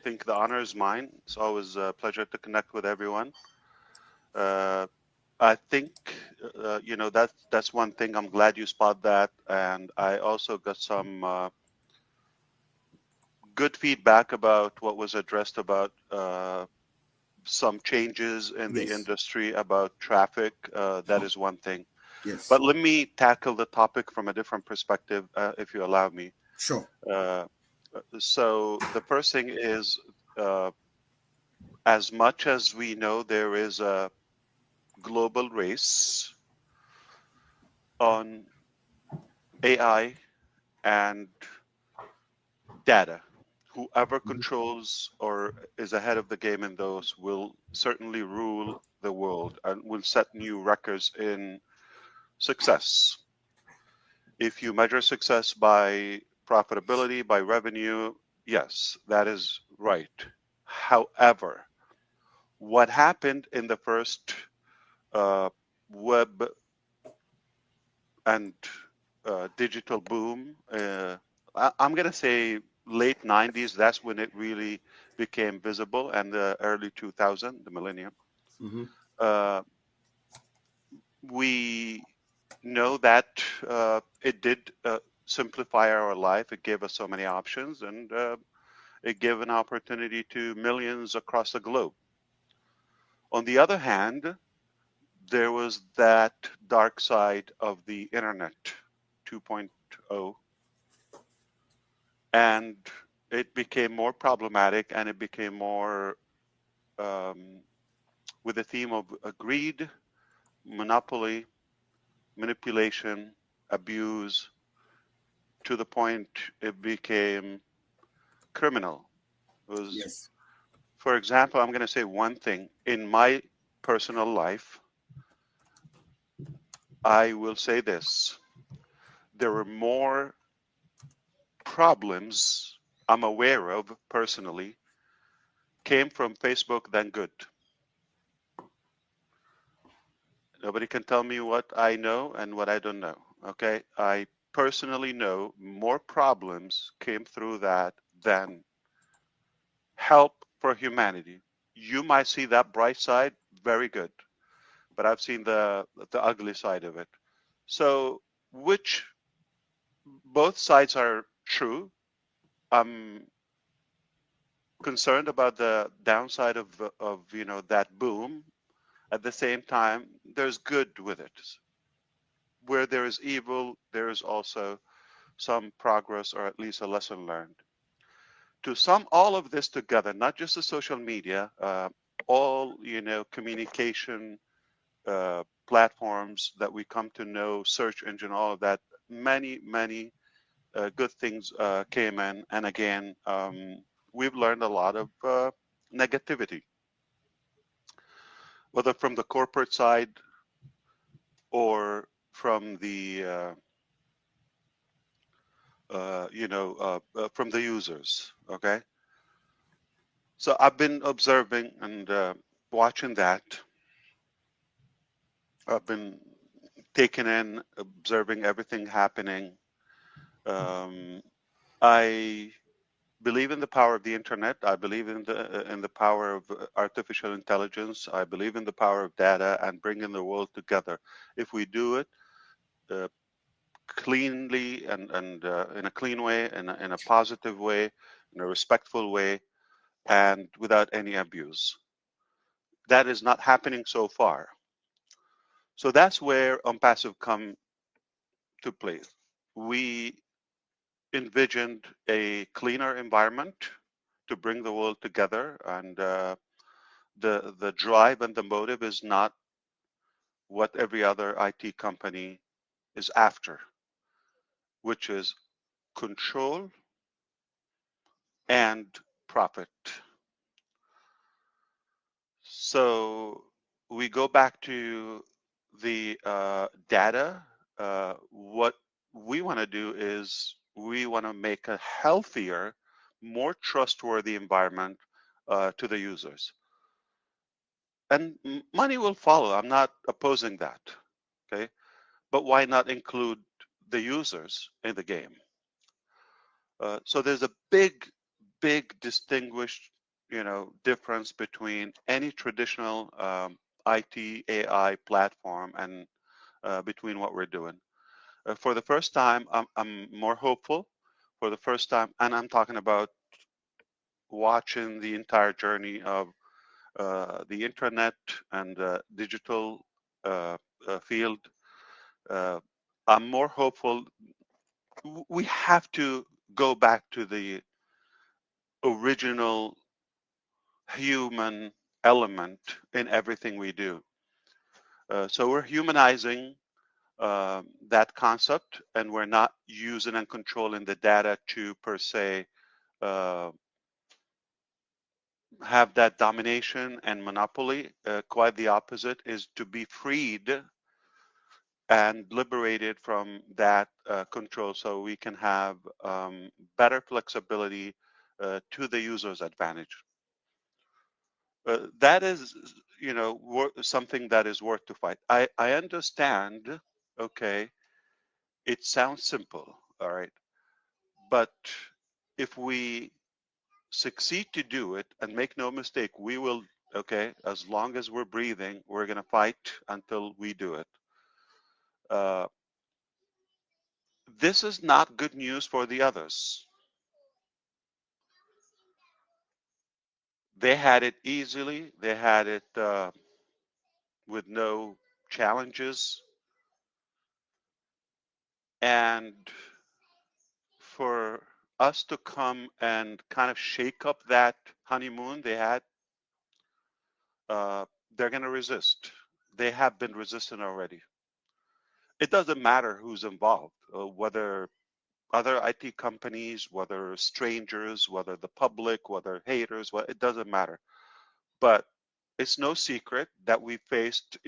think the honor is mine. It's always a pleasure to connect with everyone. Uh, I think that's one thing. I'm glad you spot that, and I also got some good feedback about what was addressed about some changes in the Yes, industry about traffic. That is one thing. But yes, let me tackle the topic from a different perspective, if you allow me. sure. Uh, so the first thing is, uh, as much as we know, there is a global race on AI and data. Whoever Mhm. controls or is ahead of the game in those will certainly rule the world and will set new records in success. If you measure success by profitability, by revenue, yes, that is right. However, what happened in the first uh, web and digital boom, I'm going to say late 90s, that's when it really became visible, and the early 2000, the millennium. Mhm. Uh, we know that it did simplify our life. It gave us so many options, and it gave an opportunity to millions across the globe. On the other hand, there was that dark side of the internet 2.0, and it became more problematic, and it became more um, with the theme of greed, monopoly, manipulation, abuse, to the point it became criminal. It was, Yes. for example, I'm going to say one thing. In my personal life, I will say this. There were more problems I'm aware of personally came from Facebook than good. Nobody can tell me what I know and what I don't know. Okay. I personally know more problems came through that than help for humanity. You might see that bright side, very good, but I've seen the ugly side of it. So, which both sides are true. I'm concerned about the downside of that boom. At the same time, there's good with it. Where there is evil, there is also some progress or at least a lesson learned. To sum all of this together, not just the social media, all communication platforms that we come to know, search engine, all of that, many good things came in, and again, we've learned a lot of negativity, whether from the corporate side or from the from the users. Okay, so I've been observing and watching that. I've been taking in, observing everything happening. Um, I believe in the power of the internet. I believe in the power of artificial intelligence. I believe in the power of data and bringing the world together. If we do it uh, cleanly and in a clean way, in a positive way, in a respectful way, and without any abuse. That is not happening so far. So that's where Unpassive come to play. We envisioned a cleaner environment to bring the world together, and the drive and the motive is not what every other IT company is after, which is control and profit. So we go back to the data. What we want to do is we want to make a healthier, more trustworthy environment to the users. And money will follow. I'm not opposing that. Okay. But why not include the users in the game? So there's a big distinguished difference between any traditional IT AI platform and between what we're doing. For the first time, I'm more hopeful. For the first time, and I'm talking about watching the entire journey of the internet and digital field. Uh, I'm more hopeful. We have to go back to the original human element in everything we do. So we're humanizing that concept, and we're not using and controlling the data to per se uh, have that domination and monopoly. Quite the opposite is to be freed and liberated from that control, so we can have better flexibility to the user's advantage. That is, something that is worth to fight. I understand. Okay, it sounds simple, all right, but if we succeed to do it, and make no mistake, we will. Okay, as long as we're breathing, we're going to fight until we do it. Uh, this is not good news for the others. They had it easily. They had it with no challenges. And for us to come and kind of shake up that honeymoon they had, they're going to resist. They have been resistant already. It doesn't matter who's involved, whether other IT companies, whether strangers, whether the public, whether haters, it doesn't matter. But it's no secret that we faced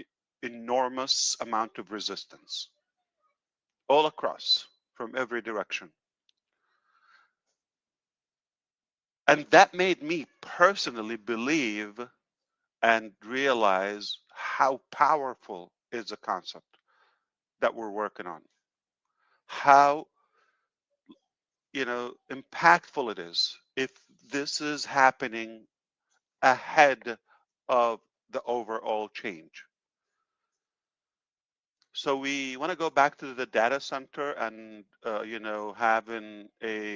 enormous amount of resistance all across from every direction. And that made me personally believe and realize how powerful is a concept that we're working on. How, impactful it is if this is happening ahead of the overall change. So we want to go back to the data center and, having a